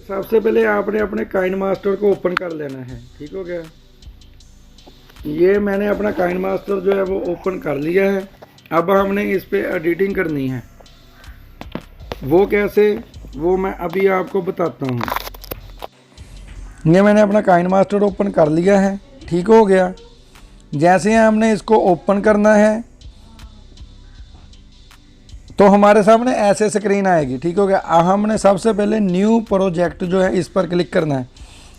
सबसे पहले आपने अपने काइन मास्टर को ओपन कर लेना है, ठीक हो गया। ये मैंने अपना काइन मास्टर जो है वो ओपन कर लिया है। अब हमने इस पे एडिटिंग करनी है। वो कैसे, वो मैं अभी आपको बताता हूँ। ये मैंने अपना काइन मास्टर ओपन कर लिया है, ठीक हो गया। जैसे ही हमने इसको ओपन करना है तो हमारे सामने ऐसे स्क्रीन आएगी, ठीक हो गया। हमने सबसे पहले न्यू प्रोजेक्ट जो है इस पर क्लिक करना है।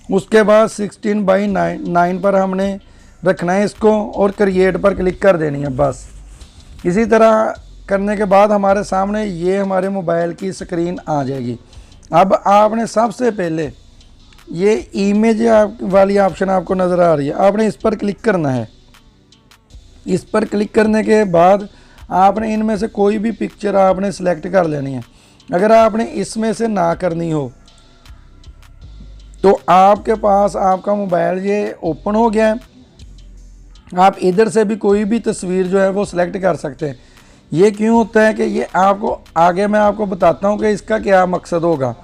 उसके बाद 16:9 पर हमने रखना है इसको और क्रिएट पर क्लिक कर देनी है बस। इसी तरह करने के बाद हमारे सामने ये हमारे मोबाइल की स्क्रीन आ जाएगी। अब आपने सबसे पहले ये इमेज वाली ऑप्शन आपको नज़र आ रही है, आपने इस पर क्लिक करना है। इस पर क्लिक करने के बाद आपने इनमें से कोई भी पिक्चर आपने सेलेक्ट कर लेनी है। अगर आपने इसमें से ना करनी हो तो आपके पास आपका मोबाइल ये ओपन हो गया है, आप इधर से भी कोई भी तस्वीर जो है वो सिलेक्ट कर सकते हैं। ये क्यों होता है कि ये आपको आगे मैं आपको बताता हूँ कि इसका क्या मकसद होगा।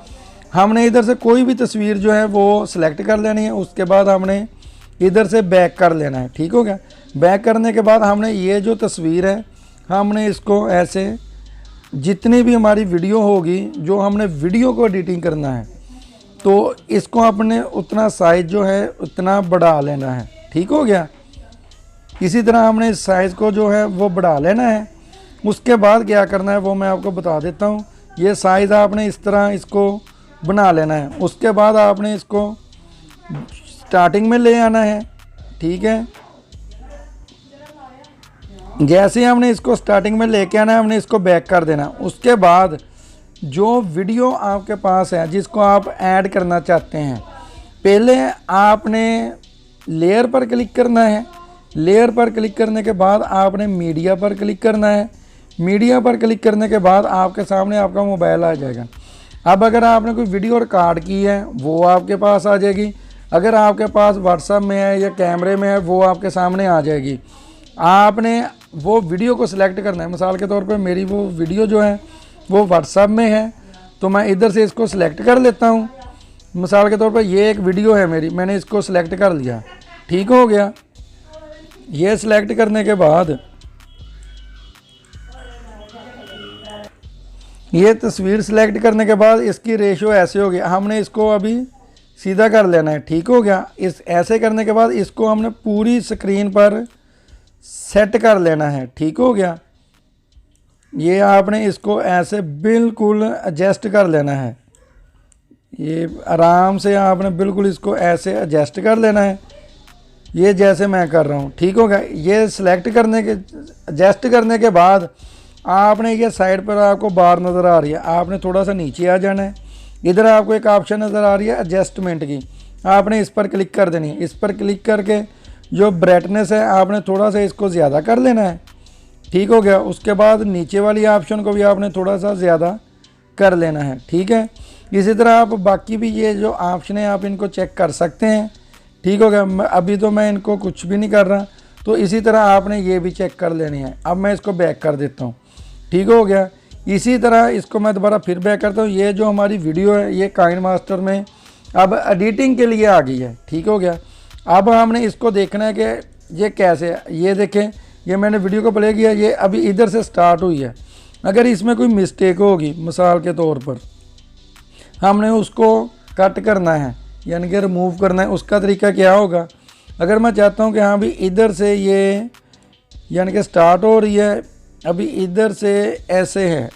हमने इधर से कोई भी तस्वीर जो है वो सिलेक्ट कर लेनी है। उसके बाद हमने इधर से बैक कर लेना है, ठीक हो गया। बैक करने के बाद हमने ये जो तस्वीर है हमने इसको ऐसे जितनी भी हमारी वीडियो होगी, जो हमने वीडियो को एडिटिंग करना है तो इसको अपने उतना साइज़ जो है उतना बढ़ा लेना है, ठीक हो गया। इसी तरह हमने इस साइज़ को जो है वो बढ़ा लेना है। उसके बाद क्या करना है वो मैं आपको बता देता हूँ। ये साइज़ आपने इस तरह इसको बना लेना है। उसके बाद आपने इसको स्टार्टिंग में ले आना है, ठीक है। जैसे ही हमने इसको स्टार्टिंग में लेके आना है हमने इसको बैक कर देना। उसके बाद जो वीडियो आपके पास है जिसको आप ऐड करना चाहते हैं, पहले आपने लेयर पर क्लिक करना है। लेयर पर क्लिक करने के बाद आपने मीडिया पर क्लिक करना है। मीडिया पर क्लिक करने के बाद आपके सामने आपका मोबाइल आ जाएगा। अब अगर आपने कोई वीडियो रिकॉर्ड की है वो आपके पास आ जाएगी। अगर आपके पास व्हाट्सएप में है या कैमरे में है वो आपके सामने आ जाएगी। आपने वो वीडियो को सिलेक्ट करना है। मिसाल के तौर पे मेरी वो वीडियो जो है वो व्हाट्सएप में है तो मैं इधर से इसको सिलेक्ट कर लेता हूँ। मिसाल के तौर पे ये एक वीडियो है मेरी, मैंने इसको सिलेक्ट कर लिया, ठीक हो गया। ये सिलेक्ट करने के बाद ये तस्वीर सिलेक्ट करने के बाद इसकी रेशो ऐसे होगी। हमने इसको अभी सीधा कर लेना है, ठीक हो गया। इस ऐसे करने के बाद इसको हमने पूरी स्क्रीन पर सेट कर लेना है, ठीक हो गया। ये आपने इसको ऐसे बिल्कुल एडजस्ट कर लेना है। ये आराम से आपने बिल्कुल इसको ऐसे एडजस्ट कर लेना है, ये जैसे मैं कर रहा हूँ, ठीक हो गया। ये सिलेक्ट करने के एडजस्ट करने के बाद आपने ये साइड पर आपको बार नज़र आ रही है, आपने थोड़ा सा नीचे आ जाना है। इधर आपको एक ऑप्शन नज़र आ रही है एडजस्टमेंट की, आपने इस पर क्लिक कर देनी है। इस पर क्लिक करके जो ब्राइटनेस है आपने थोड़ा सा इसको ज़्यादा कर लेना है, ठीक हो गया। उसके बाद नीचे वाली ऑप्शन को भी आपने थोड़ा सा ज़्यादा कर लेना है, ठीक है। इसी तरह आप बाकी भी ये जो ऑप्शन है आप इनको चेक कर सकते हैं, ठीक हो गया। अभी तो मैं इनको कुछ भी नहीं कर रहा, तो इसी तरह आपने ये भी चेक कर लेनी है। अब मैं इसको बैक कर देता हूँ, ठीक हो गया। इसी तरह इसको मैं दोबारा फिर बैक करता हूँ। ये जो हमारी वीडियो है ये काइन मास्टर में अब एडिटिंग के लिए आ गई है, ठीक हो गया। अब हमने इसको देखना है कि ये कैसे है। ये देखें, ये मैंने वीडियो को प्ले किया, ये अभी इधर से स्टार्ट हुई है। अगर इसमें कोई मिस्टेक होगी, मिसाल के तौर पर हमने उसको कट करना है यानी कि रिमूव करना है, उसका तरीका क्या होगा। अगर मैं चाहता हूँ कि हाँ भी इधर से ये यानी कि स्टार्ट हो रही है, अभी इधर से ऐसे है,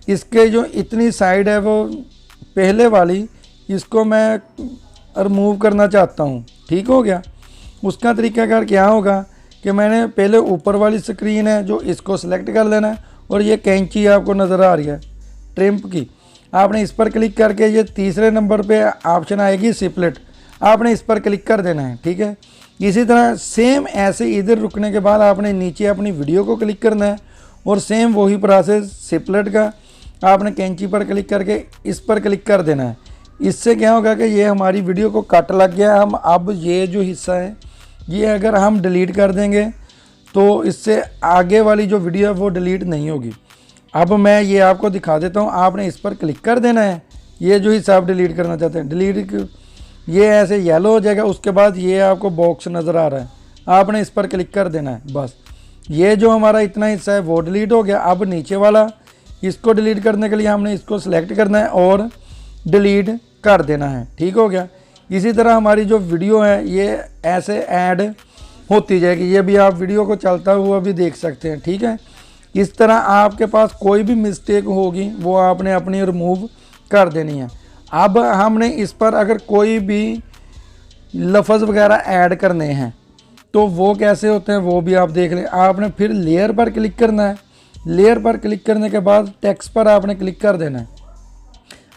इसके जो इतनी साइड है वो पहले वाली, इसको मैं रिमूव करना चाहता हूँ, ठीक हो गया। उसका तरीकाकार क्या होगा कि मैंने पहले ऊपर वाली स्क्रीन है जो इसको सिलेक्ट कर लेना है और ये कैंची आपको नज़र आ रही है ट्रिम्प की, आपने इस पर क्लिक करके ये तीसरे नंबर पे ऑप्शन आएगी सिपलेट, आपने इस पर क्लिक कर देना है, ठीक है। इसी तरह सेम ऐसे इधर रुकने के बाद आपने नीचे अपनी वीडियो को क्लिक करना है और सेम वही प्रोसेस सिपलेट का आपने कैंची पर क्लिक करके इस पर क्लिक कर देना है। इससे क्या होगा कि ये हमारी वीडियो को कट लग गया। हम अब ये जो हिस्सा है ये अगर हम डिलीट कर देंगे तो इससे आगे वाली जो वीडियो है वो डिलीट नहीं होगी। अब मैं ये आपको दिखा देता हूँ, आपने इस पर क्लिक कर देना है, ये जो हिस्सा आप डिलीट करना चाहते हैं, डिलीट ये ऐसे येलो हो जाएगा। उसके बाद ये आपको बॉक्स नज़र आ रहा है, आपने इस पर क्लिक कर देना है बस। ये जो हमारा इतना हिस्सा है वो डिलीट हो गया। अब नीचे वाला, इसको डिलीट करने के लिए हमने इसको सिलेक्ट करना है और डिलीट कर देना है, ठीक हो गया। इसी तरह हमारी जो वीडियो है ये ऐसे ऐड होती जाएगी। ये भी आप वीडियो को चलता हुआ भी देख सकते हैं, ठीक है। इस तरह आपके पास कोई भी मिस्टेक होगी वो आपने अपनी रिमूव कर देनी है। अब हमने इस पर अगर कोई भी लफ्ज़ वगैरह ऐड करने हैं तो वो कैसे होते हैं वो भी आप देख लें। आपने फिर लेयर पर क्लिक करना है। लेयर पर क्लिक करने के बाद टेक्स्ट पर आपने क्लिक कर देना है।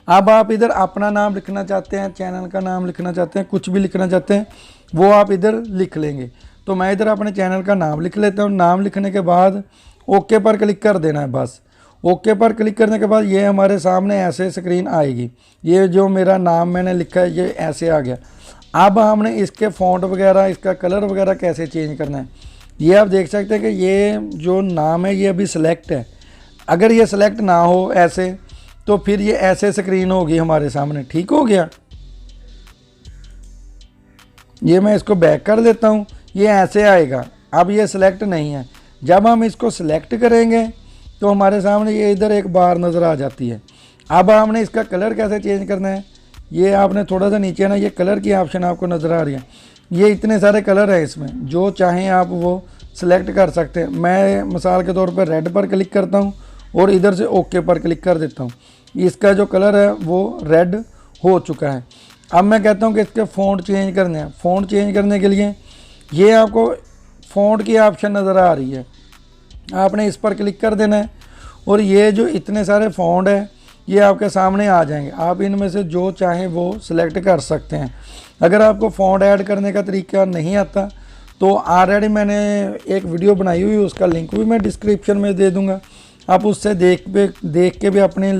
अब आप इधर अपना नाम लिखना चाहते हैं, चैनल का नाम लिखना चाहते हैं, कुछ भी लिखना चाहते हैं वो आप इधर लिख लेंगे। तो मैं इधर अपने चैनल का नाम लिख लेता हूँ। नाम लिखने के बाद ओके पर क्लिक कर देना है बस। ओके पर क्लिक करने के बाद ये हमारे सामने ऐसे स्क्रीन आएगी। ये जो मेरा नाम मैंने लिखा है ये ऐसे आ गया। अब हमने इसके फ़ॉन्ट वगैरह, इसका कलर वगैरह कैसे चेंज करना है ये आप देख सकते हैं कि ये जो नाम है ये अभी सिलेक्ट है। अगर ये सिलेक्ट ना हो ऐसे तो फिर ये ऐसे स्क्रीन होगी हमारे सामने, ठीक हो गया। ये मैं इसको बैक कर लेता हूँ, ये ऐसे आएगा। अब ये सिलेक्ट नहीं है। जब हम इसको सिलेक्ट करेंगे तो हमारे सामने ये इधर एक बार नज़र आ जाती है। अब हमने इसका कलर कैसे चेंज करना है, ये आपने थोड़ा सा नीचे ना ये कलर की ऑप्शन आपको नज़र आ रही है। ये इतने सारे कलर हैं, इसमें जो चाहें आप वो सिलेक्ट कर सकते हैं। मैं मिसाल के तौर पर रेड पर क्लिक करता हूँ और इधर से ओके पर क्लिक कर देता हूँ। इसका जो कलर है वो रेड हो चुका है। अब मैं कहता हूँ कि इसके फ़ॉन्ट चेंज करने हैं। फ़ॉन्ट चेंज करने के लिए ये आपको फ़ॉन्ट की ऑप्शन नज़र आ रही है, आपने इस पर क्लिक कर देना है और ये जो इतने सारे फ़ॉन्ट है ये आपके सामने आ जाएंगे। आप इनमें से जो चाहें वो सिलेक्ट कर सकते हैं। अगर आपको फ़ॉन्ट ऐड करने का तरीका नहीं आता तो ऑलरेडी मैंने एक वीडियो बनाई हुई है, उसका लिंक भी मैं डिस्क्रिप्शन में दे दूँगा। आप उससे देख के भी अपने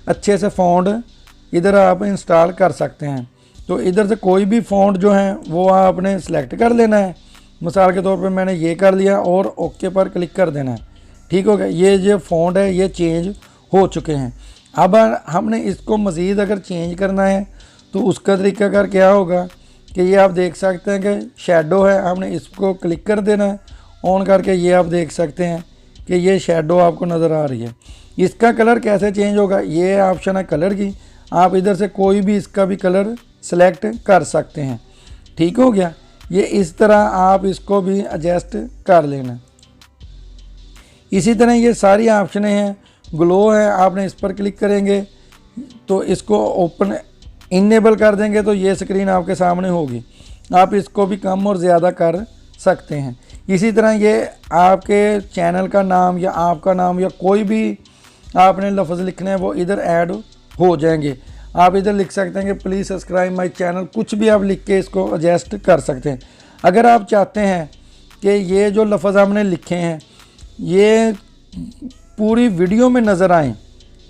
अच्छे से फ़ॉन्ट इधर आप इंस्टॉल कर सकते हैं। तो इधर से कोई भी फ़ॉन्ट जो है वो आपने सेलेक्ट कर लेना है। मिसाल के तौर पे मैंने ये कर लिया और ओके पर क्लिक कर देना है, ठीक हो गया। ये जो फ़ॉन्ट है ये चेंज हो चुके हैं। अब हमने इसको मज़ीद अगर चेंज करना है तो उसका तरीकाकार क्या होगा कि ये आप देख सकते हैं कि शैडो है, हमने इसको क्लिक कर देना है ऑन करके। ये आप देख सकते हैं कि ये शैडो आपको नज़र आ रही है। इसका कलर कैसे चेंज होगा, ये ऑप्शन है कलर की। आप इधर से कोई भी इसका भी कलर सेलेक्ट कर सकते हैं, ठीक हो गया। ये इस तरह आप इसको भी एडजस्ट कर लेना। इसी तरह ये सारी ऑप्शनें हैं। ग्लो है, आपने इस पर क्लिक करेंगे तो इसको ओपन इनेबल कर देंगे तो ये स्क्रीन आपके सामने होगी। आप इसको भी कम और ज़्यादा कर सकते हैं। इसी तरह ये आपके चैनल का नाम या आपका नाम या कोई भी आपने लफ्ज़ लिखने हैं वो इधर ऐड हो जाएंगे। आप इधर लिख सकते हैं कि प्लीज़ सब्सक्राइब माय चैनल, कुछ भी आप लिख के इसको एडजस्ट कर सकते हैं। अगर आप चाहते हैं कि ये जो लफ्ज़ हमने लिखे हैं ये पूरी वीडियो में नज़र आए,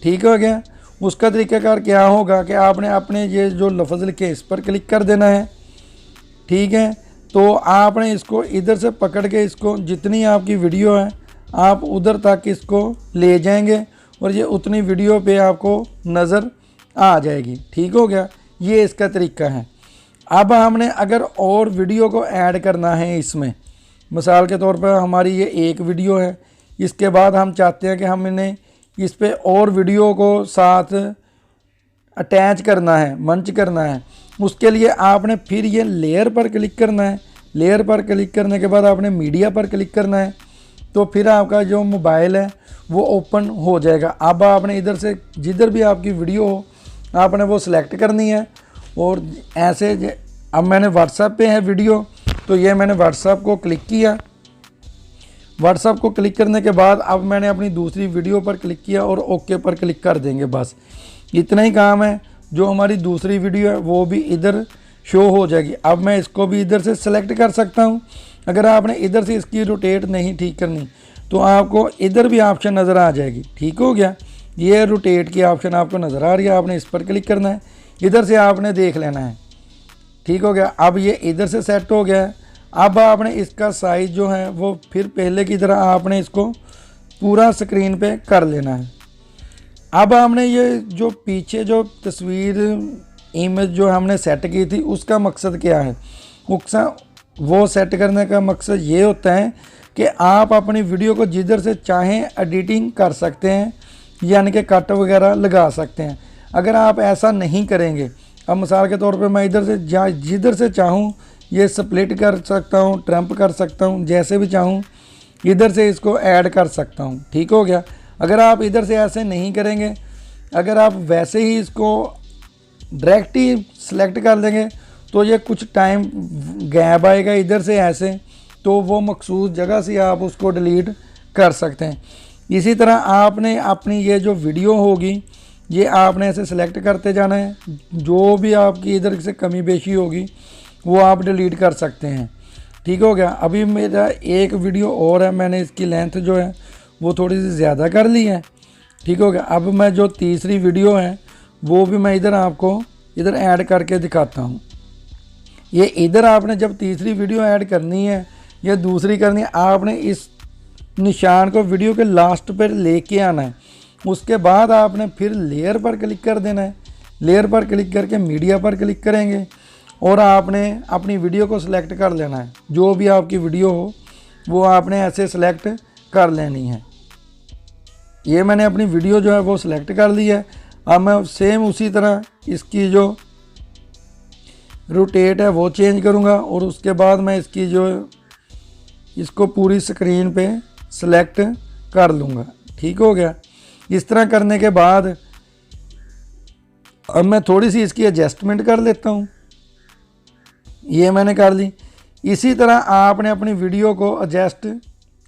ठीक हो गया। उसका तरीक़ाकार क्या होगा कि आपने अपने ये जो लफ्ज़ लिखे इस पर क्लिक कर देना है, ठीक है। तो आपने इसको इधर से पकड़ के इसको जितनी आपकी वीडियो है आप उधर तक इसको ले जाएंगे और ये उतनी वीडियो पे आपको नज़र आ जाएगी, ठीक हो गया। ये इसका तरीका है। अब हमने अगर और वीडियो को ऐड करना है इसमें, मिसाल के तौर पर हमारी ये एक वीडियो है, इसके बाद हम चाहते हैं कि हम इन्हें इस पे और वीडियो को साथ अटैच करना है, मंच करना है। उसके लिए आपने फिर ये लेयर पर क्लिक करना है। लेयर पर क्लिक करने के बाद आपने मीडिया पर क्लिक करना है तो फिर आपका जो मोबाइल है वो ओपन हो जाएगा। अब आपने इधर से जिधर भी आपकी वीडियो हो आपने वो सिलेक्ट करनी है और ऐसे अब मैंने व्हाट्सएप पे है वीडियो तो ये मैंने व्हाट्सएप को क्लिक किया। व्हाट्सएप को क्लिक करने के बाद अब मैंने अपनी दूसरी वीडियो पर क्लिक किया और ओके पर क्लिक कर देंगे। बस इतना ही काम है। जो हमारी दूसरी वीडियो है वो भी इधर शो हो जाएगी। अब मैं इसको भी इधर से सेलेक्ट कर सकता हूँ। अगर आपने इधर से इसकी रोटेट नहीं ठीक करनी तो आपको इधर भी ऑप्शन नज़र आ जाएगी, ठीक हो गया। ये रोटेट की ऑप्शन आपको नज़र आ रही है, आपने इस पर क्लिक करना है, इधर से आपने देख लेना है, ठीक हो गया। अब ये इधर से सेट हो गया है। अब आपने इसका साइज़ जो है वो फिर पहले की तरह आपने इसको पूरा स्क्रीन पे कर लेना है। अब हमने ये जो पीछे जो तस्वीर इमेज जो हमने सेट की थी उसका मकसद क्या है, वो सेट करने का मकसद ये होता है कि आप अपनी वीडियो को जिधर से चाहें एडिटिंग कर सकते हैं, यानी कि कट वगैरह लगा सकते हैं। अगर आप ऐसा नहीं करेंगे, अब मिसाल के तौर पे मैं इधर से जिधर से चाहूँ ये स्प्लिट कर सकता हूँ, ट्रम्प कर सकता हूँ, जैसे भी चाहूँ इधर से इसको ऐड कर सकता हूँ। ठीक हो गया। अगर आप इधर से ऐसे नहीं करेंगे, अगर आप वैसे ही इसको डायरेक्ट ही सिलेक्ट कर देंगे तो ये कुछ टाइम गैप आएगा इधर से ऐसे, तो वो मखसूस जगह से आप उसको डिलीट कर सकते हैं। इसी तरह आपने अपनी ये जो वीडियो होगी ये आपने ऐसे सिलेक्ट करते जाना है, जो भी आपकी इधर से कमी बेशी होगी वो आप डिलीट कर सकते हैं। ठीक हो गया। अभी मेरा एक वीडियो और है, मैंने इसकी लेंथ जो है वो थोड़ी सी ज़्यादा कर ली है। ठीक हो गया। अब मैं जो तीसरी वीडियो है वो भी मैं इधर आपको इधर ऐड करके दिखाता हूँ। ये इधर आपने जब तीसरी वीडियो ऐड करनी है या दूसरी करनी है, आपने इस निशान को वीडियो के लास्ट पर लेके आना है। उसके बाद आपने फिर लेयर पर क्लिक कर देना है। लेयर पर क्लिक करके मीडिया पर क्लिक करेंगे और आपने अपनी वीडियो को सिलेक्ट कर लेना है। जो भी आपकी वीडियो हो वो आपने ऐसे सिलेक्ट कर लेनी है। ये मैंने अपनी वीडियो जो है वो सिलेक्ट कर ली है। अब मैं सेम उसी तरह इसकी जो रोटेट है वो चेंज करूँगा और उसके बाद मैं इसकी जो इसको पूरी स्क्रीन पे सिलेक्ट कर लूँगा। ठीक हो गया। इस तरह करने के बाद अब मैं थोड़ी सी इसकी एडजस्टमेंट कर लेता हूँ। ये मैंने कर ली। इसी तरह आपने अपनी वीडियो को एडजस्ट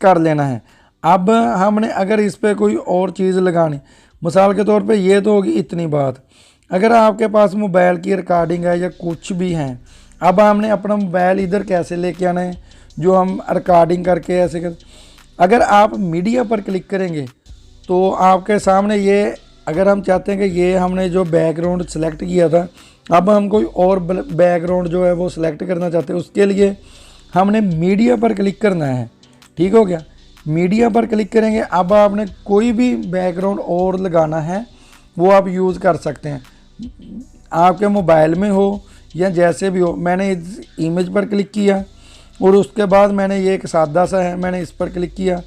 कर लेना है। अब हमने अगर इस पर कोई और चीज़ लगानी, मिसाल के तौर पे ये तो होगी इतनी बात। अगर आपके पास मोबाइल की रिकॉर्डिंग है या कुछ भी है, अब हमने अपना मोबाइल इधर कैसे लेके आना है जो हम रिकॉर्डिंग करके ऐसे कर। अगर आप मीडिया पर क्लिक करेंगे तो आपके सामने ये, अगर हम चाहते हैं कि ये हमने जो बैकग्राउंड सेलेक्ट किया था, अब हम कोई और बैकग्राउंड जो है वो सिलेक्ट करना चाहते हैं, उसके लिए हमने मीडिया पर क्लिक करना है। ठीक हो गया। मीडिया पर क्लिक करेंगे। अब आपने कोई भी बैकग्राउंड और लगाना है वो आप यूज़ कर सकते हैं, आपके मोबाइल में हो या जैसे भी हो। मैंने इस इमेज पर क्लिक किया और उसके बाद मैंने ये एक सादा सा है, मैंने इस पर क्लिक किया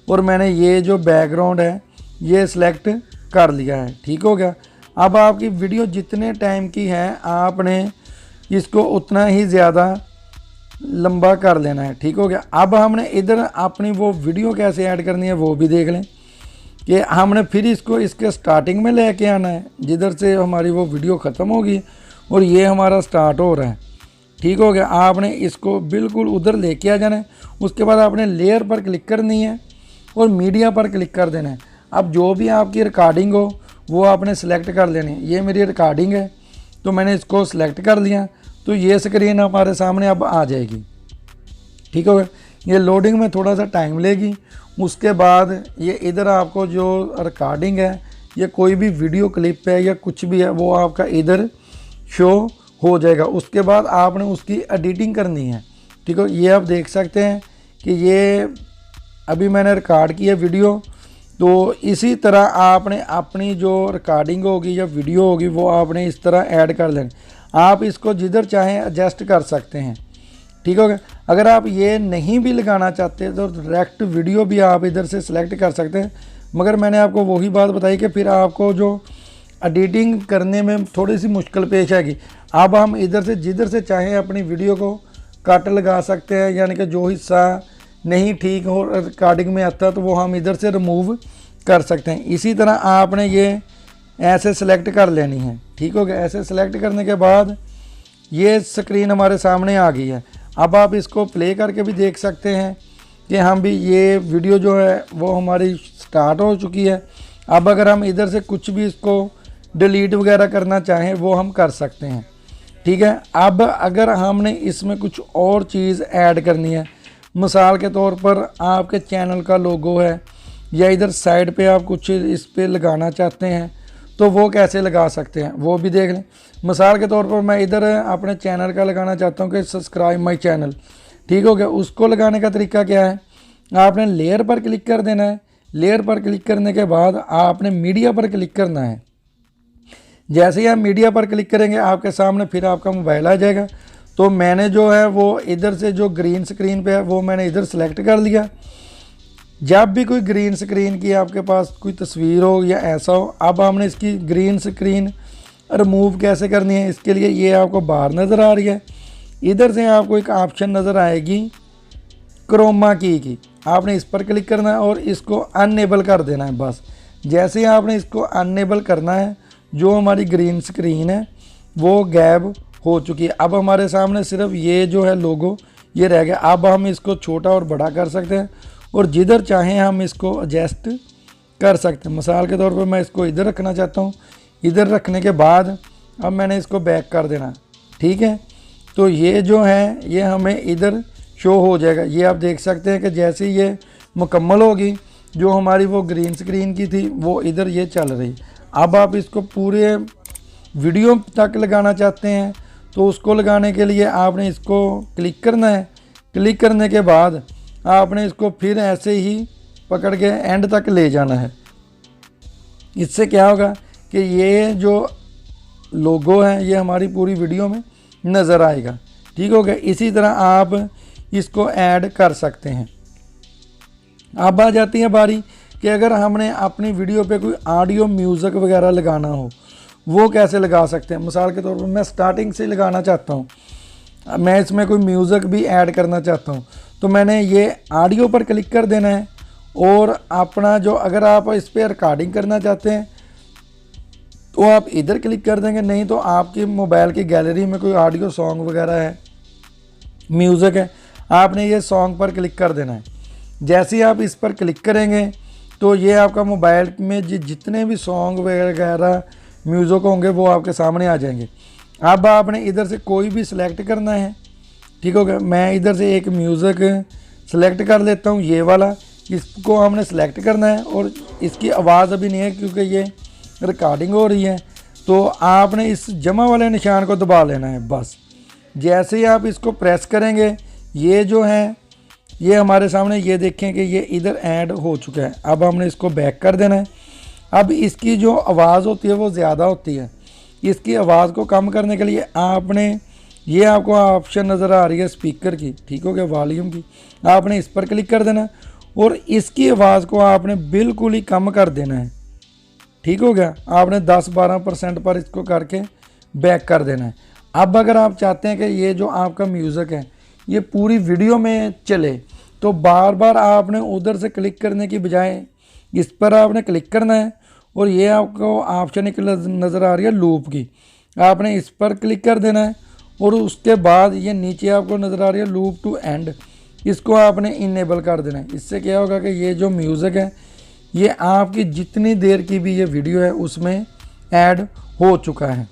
और मैंने ये जो बैकग्राउंड है ये सिलेक्ट कर लिया है। ठीक हो गया। अब आपकी वीडियो जितने टाइम की है आपने इसको उतना ही ज़्यादा लंबा कर लेना है। ठीक हो गया। अब हमने इधर अपनी वो वीडियो कैसे ऐड करनी है वो भी देख लें कि हमने फिर इसको इसके स्टार्टिंग में लेके आना है, जिधर से हमारी वो वीडियो ख़त्म होगी और ये हमारा स्टार्ट हो रहा है। ठीक हो गया। आपने इसको बिल्कुल उधर लेके आ जाना है। उसके बाद आपने लेयर पर क्लिक करनी है और मीडिया पर क्लिक कर देना है। अब जो भी आपकी रिकॉर्डिंग हो वो आपने सेलेक्ट कर लेनी है। ये मेरी रिकॉर्डिंग है तो मैंने इसको सिलेक्ट कर लिया, तो ये स्क्रीन हमारे सामने अब आ जाएगी। ठीक हो गया। ये लोडिंग में थोड़ा सा टाइम लेगी। उसके बाद ये इधर आपको जो रिकॉर्डिंग है या कोई भी वीडियो क्लिप है या कुछ भी है वो आपका इधर शो हो जाएगा। उसके बाद आपने उसकी एडिटिंग करनी है। ठीक हो। ये आप देख सकते हैं कि ये अभी मैंने रिकॉर्ड किया वीडियो, तो इसी तरह आपने अपनी जो रिकॉर्डिंग होगी या वीडियो होगी वो आपने इस तरह ऐड कर लेना। आप इसको जिधर चाहें एडजस्ट कर सकते हैं। ठीक हो गया। अगर आप ये नहीं भी लगाना चाहते तो डायरेक्ट वीडियो भी आप इधर से सिलेक्ट कर सकते हैं, मगर मैंने आपको वही बात बताई कि फिर आपको जो एडिटिंग करने में थोड़ी सी मुश्किल पेश आएगी। अब हम इधर से जिधर से चाहें अपनी वीडियो को कट लगा सकते हैं, यानी कि जो हिस्सा नहीं ठीक हो रिकॉर्डिंग में आता तो वो हम इधर से रिमूव कर सकते हैं। इसी तरह आपने ये ऐसे सेलेक्ट कर लेनी है। ठीक हो गया। ऐसे सेलेक्ट करने के बाद ये स्क्रीन हमारे सामने आ गई है। अब आप इसको प्ले करके भी देख सकते हैं कि हम भी ये वीडियो जो है वो हमारी स्टार्ट हो चुकी है। अब अगर हम इधर से कुछ भी इसको डिलीट वगैरह करना चाहें वो हम कर सकते हैं। ठीक है। अब अगर हमने इसमें कुछ और चीज़ ऐड करनी है, मिसाल के तौर पर आपके चैनल का लोगो है या इधर साइड पे आप कुछ इस पे लगाना चाहते हैं तो वो कैसे लगा सकते हैं वो भी देख लें। मिसाल के तौर पर मैं इधर अपने चैनल का लगाना चाहता हूँ कि सब्सक्राइब माय चैनल। ठीक हो गया। उसको लगाने का तरीका क्या है, आपने लेयर पर क्लिक कर देना है। लेयर पर क्लिक करने के बाद आपने मीडिया पर क्लिक करना है। जैसे ही आप मीडिया पर क्लिक करेंगे आपके सामने फिर आपका मोबाइल आ जाएगा। तो मैंने जो है वो इधर से जो ग्रीन स्क्रीन पे है वो मैंने इधर सेलेक्ट कर लिया। जब भी कोई ग्रीन स्क्रीन की आपके पास कोई तस्वीर हो या ऐसा हो, अब हमने इसकी ग्रीन स्क्रीन रिमूव कैसे करनी है, इसके लिए ये आपको बाहर नज़र आ रही है, इधर से आपको एक ऑप्शन नज़र आएगी क्रोमा की, आपने इस पर क्लिक करना है और इसको अनएबल कर देना है। बस जैसे ही आपने इसको अनएबल करना है, जो हमारी ग्रीन स्क्रीन है वो गायब हो चुकी है। अब हमारे सामने सिर्फ ये जो है लोगो ये रह गया। अब हम इसको छोटा और बड़ा कर सकते हैं और जिधर चाहें हम इसको एडजस्ट कर सकते हैं। मिसाल के तौर पर मैं इसको इधर रखना चाहता हूँ। इधर रखने के बाद अब मैंने इसको बैक कर देना, ठीक है। तो ये जो है ये हमें इधर शो हो जाएगा। ये आप देख सकते हैं कि जैसे ये मुकम्मल होगी, जो हमारी वो ग्रीन स्क्रीन की थी वो इधर ये चल रही। अब आप इसको पूरे वीडियो तक लगाना चाहते हैं तो उसको लगाने के लिए आपने इसको क्लिक करना है। क्लिक करने के बाद आपने इसको फिर ऐसे ही पकड़ के एंड तक ले जाना है। इससे क्या होगा कि ये जो लोगो है ये हमारी पूरी वीडियो में नज़र आएगा, ठीक हो गया। इसी तरह आप इसको ऐड कर सकते हैं। अब आ जाती है बारी कि अगर हमने अपनी वीडियो पे कोई ऑडियो म्यूज़िक वगैरह लगाना हो, वो कैसे लगा सकते हैं। मिसाल के तौर पर मैं स्टार्टिंग से लगाना चाहता हूँ, मैं इसमें कोई म्यूज़िक भी ऐड करना चाहता हूँ, तो मैंने ये ऑडियो पर क्लिक कर देना है और अपना जो, अगर आप इस पर रिकॉर्डिंग करना चाहते हैं तो आप इधर क्लिक कर देंगे, नहीं तो आपकी मोबाइल की गैलरी में कोई ऑडियो सॉन्ग वगैरह है, म्यूज़िक है, आपने ये सॉन्ग पर क्लिक कर देना है। जैसे ही आप इस पर क्लिक करेंगे तो ये आपका मोबाइल में जितने भी सॉन्ग वगैरह म्यूज़िक होंगे वो आपके सामने आ जाएंगे। अब आपने इधर से कोई भी सिलेक्ट करना है, ठीक हो गया। मैं इधर से एक म्यूज़िक सेलेक्ट कर लेता हूँ, ये वाला, इसको हमने सेलेक्ट करना है और इसकी आवाज़ अभी नहीं है क्योंकि ये रिकॉर्डिंग हो रही है। तो आपने इस जमा वाले निशान को दबा लेना है। बस जैसे ही आप इसको प्रेस करेंगे ये जो है ये हमारे सामने, ये देखें कि ये इधर ऐड हो चुका है। अब हमने इसको बैक कर देना है। अब इसकी जो आवाज़ होती है वो ज़्यादा होती है, इसकी आवाज़ को कम करने के लिए आपने, ये आपको ऑप्शन नज़र आ रही है स्पीकर की, ठीक हो गया, वॉल्यूम की, आपने इस पर क्लिक कर देना और इसकी आवाज़ को आपने बिल्कुल ही कम कर देना है, ठीक हो गया। आपने 10-12% पर इसको करके बैक कर देना है। अब अगर आप चाहते हैं कि ये जो आपका म्यूज़िक है ये पूरी वीडियो में चले, तो बार बार आपने उधर से क्लिक करने की बजाय इस पर आपने क्लिक करना है और ये आपको ऑप्शन एक नज़र आ रही है लूप की, आपने इस पर क्लिक कर देना है और उसके बाद ये नीचे आपको नज़र आ रही है लूप टू एंड, इसको आपने इनेबल कर देना है। इससे क्या होगा कि ये जो म्यूज़िक है ये आपकी जितनी देर की भी ये वीडियो है उसमें ऐड हो चुका है,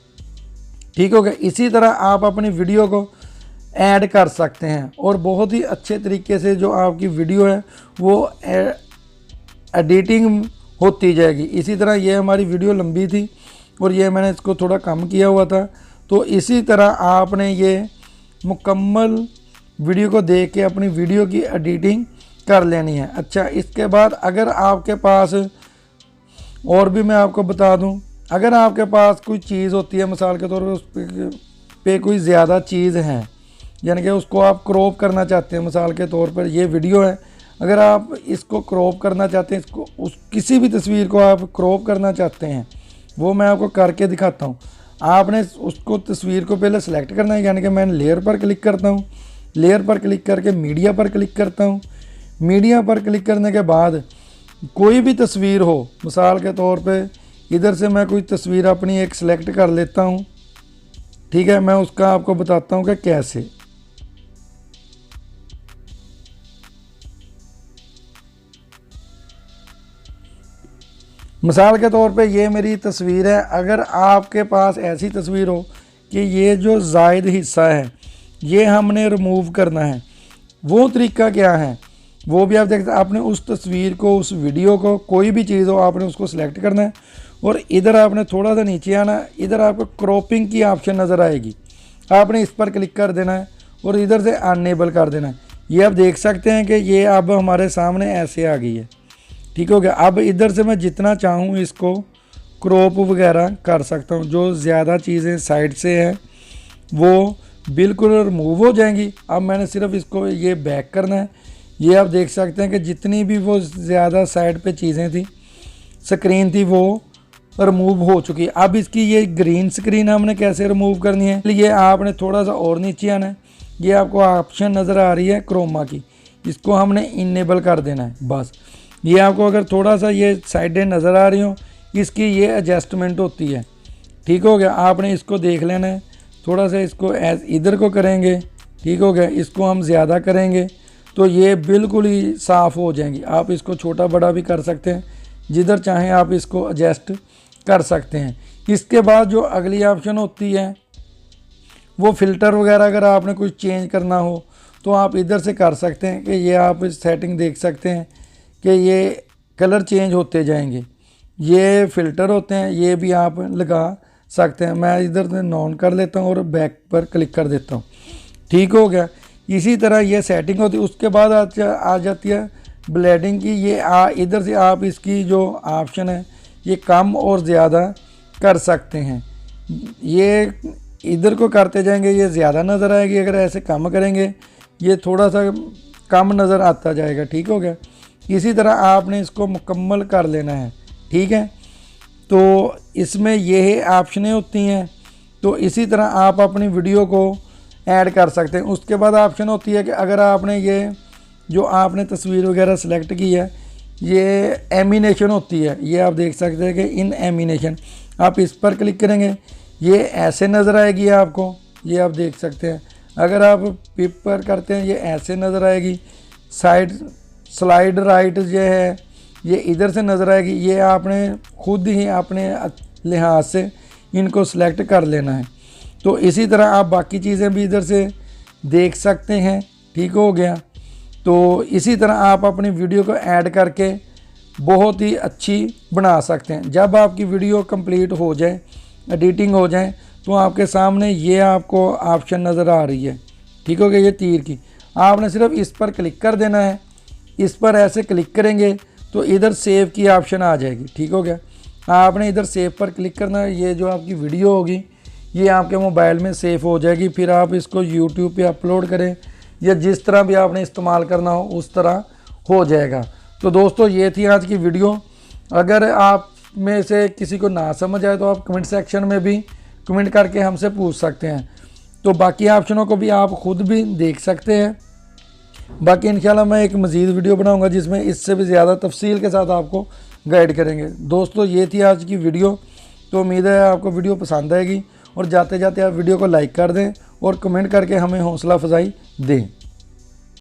ठीक हो गया। इसी तरह आप अपनी वीडियो को ऐड कर सकते हैं और बहुत ही अच्छे तरीके से जो आपकी वीडियो है वो एडिटिंग होती जाएगी। इसी तरह ये हमारी वीडियो लंबी थी और ये मैंने इसको थोड़ा कम किया हुआ था, तो इसी तरह आपने ये मुकम्मल वीडियो को देख के अपनी वीडियो की एडिटिंग कर लेनी है। अच्छा, इसके बाद अगर आपके पास और भी मैं आपको बता दूं, अगर आपके पास कोई चीज़ होती है, मिसाल के तौर पर उस पे कोई ज़्यादा चीज़ है, यानी कि उसको आप क्रॉप करना चाहते हैं, मिसाल के तौर पर ये वीडियो है, अगर आप इसको क्रॉप करना चाहते हैं, इसको किसी भी तस्वीर को आप क्रॉप करना चाहते हैं, वो मैं आपको करके दिखाता हूँ। आपने उसको तस्वीर को पहले सेलेक्ट करना है, यानी कि मैं लेयर पर क्लिक करता हूँ, लेयर पर क्लिक करके मीडिया पर क्लिक करता हूँ। मीडिया पर क्लिक करने के बाद कोई भी तस्वीर हो, मिसाल के तौर पे इधर से मैं कोई तस्वीर अपनी एक सेलेक्ट कर लेता हूँ, ठीक है। मैं उसका आपको बताता हूँ कि कैसे। मिसाल के तौर पे ये मेरी तस्वीर है। अगर आपके पास ऐसी तस्वीर हो कि ये जो ज़ायद हिस्सा है ये हमने रिमूव करना है, वो तरीका क्या है वो भी आप देखते हैं। आपने उस तस्वीर को, उस वीडियो को, कोई भी चीज़ हो, आपने उसको सिलेक्ट करना है और इधर आपने थोड़ा सा नीचे आना, इधर आपको क्रॉपिंग की ऑप्शन नज़र आएगी, आपने इस पर क्लिक कर देना है और इधर से अनेबल कर देना है। ये आप देख सकते हैं कि ये अब हमारे सामने ऐसे आ गई है, ठीक हो गया। अब इधर से मैं जितना चाहूँ इसको क्रॉप वगैरह कर सकता हूँ। जो ज़्यादा चीज़ें साइड से हैं वो बिल्कुल रिमूव हो जाएंगी। अब मैंने सिर्फ इसको ये बैक करना है। ये आप देख सकते हैं कि जितनी भी वो ज़्यादा साइड पे चीज़ें थी, स्क्रीन थी, वो रिमूव हो चुकी है। अब इसकी ये ग्रीन स्क्रीन हमने कैसे रिमूव करनी है, ये आपने थोड़ा सा और नीचे आना है। ये आपको ऑप्शन नज़र आ रही है क्रोमा की, इसको हमने इनेबल कर देना है बस। ये आपको अगर थोड़ा सा ये साइडें नज़र आ रही हो, इसकी ये एडजस्टमेंट होती है। ठीक हो गया। आपने इसको देख लेना है। थोड़ा सा इसको इधर को करेंगे, ठीक हो गया। इसको हम ज़्यादा करेंगे तो ये बिल्कुल ही साफ़ हो जाएंगी। आप इसको छोटा बड़ा भी कर सकते हैं, जिधर चाहें आप इसको एडजस्ट कर सकते हैं। इसके बाद जो अगली ऑप्शन होती है वो फ़िल्टर वगैरह अगर आपने कुछ चेंज करना हो तो आप इधर से कर सकते हैं कि ये आप सेटिंग देख सकते हैं कि ये कलर चेंज होते जाएंगे। ये फ़िल्टर होते हैं, ये भी आप लगा सकते हैं। मैं इधर से नॉन कर लेता हूँ और बैक पर क्लिक कर देता हूँ। ठीक हो गया। इसी तरह ये सेटिंग होती है। उसके बाद आ जाती है ब्लेंडिंग की। ये इधर से आप इसकी जो ऑप्शन है ये कम और ज़्यादा कर सकते हैं। ये इधर को करते जाएंगे ये ज़्यादा नज़र आएगी, अगर ऐसे कम करेंगे ये थोड़ा सा कम नज़र आता जाएगा। ठीक हो गया। इसी तरह आपने इसको मुकम्मल कर लेना है। ठीक है। तो इसमें ये ऑप्शनें होती हैं। तो इसी तरह आप अपनी वीडियो को ऐड कर सकते हैं। उसके बाद ऑप्शन होती है कि अगर आपने ये जो आपने तस्वीर वगैरह सेलेक्ट की है, ये एमिनेशन होती है। ये आप देख सकते हैं कि इन एमिनेशन, आप इस पर क्लिक करेंगे ये ऐसे नज़र आएगी आपको। ये आप देख सकते हैं। अगर आप पिप पर करते हैं ये ऐसे नज़र आएगी। साइड स्लाइड राइट जो है ये इधर से नज़र आएगी। ये आपने खुद ही अपने लिहाज से इनको सेलेक्ट कर लेना है। तो इसी तरह आप बाकी चीज़ें भी इधर से देख सकते हैं। ठीक हो गया। तो इसी तरह आप अपनी वीडियो को ऐड करके बहुत ही अच्छी बना सकते हैं। जब आपकी वीडियो कंप्लीट हो जाए, एडिटिंग हो जाए, तो आपके सामने ये आपको ऑप्शन नज़र आ रही है। ठीक हो गया। ये तीर की आपने सिर्फ इस पर क्लिक कर देना है। इस पर ऐसे क्लिक करेंगे तो इधर सेव की ऑप्शन आ जाएगी। ठीक हो गया। आपने इधर सेव पर क्लिक करना है। ये जो आपकी वीडियो होगी ये आपके मोबाइल में सेव हो जाएगी। फिर आप इसको यूट्यूब पे अपलोड करें या जिस तरह भी आपने इस्तेमाल करना हो उस तरह हो जाएगा। तो दोस्तों ये थी आज की वीडियो। अगर आप में से किसी को ना समझ आए तो आप कमेंट सेक्शन में भी कमेंट करके हमसे पूछ सकते हैं। तो बाकी ऑप्शनों को भी आप ख़ुद भी देख सकते हैं। बाकी इंशाल्लाह मैं एक मज़ीद वीडियो बनाऊंगा जिसमें इससे भी ज़्यादा तफसील के साथ आपको गाइड करेंगे। दोस्तों ये थी आज की वीडियो। तो उम्मीद है आपको वीडियो पसंद आएगी और जाते जाते आप वीडियो को लाइक कर दें और कमेंट करके हमें हौसला अफजाई दें।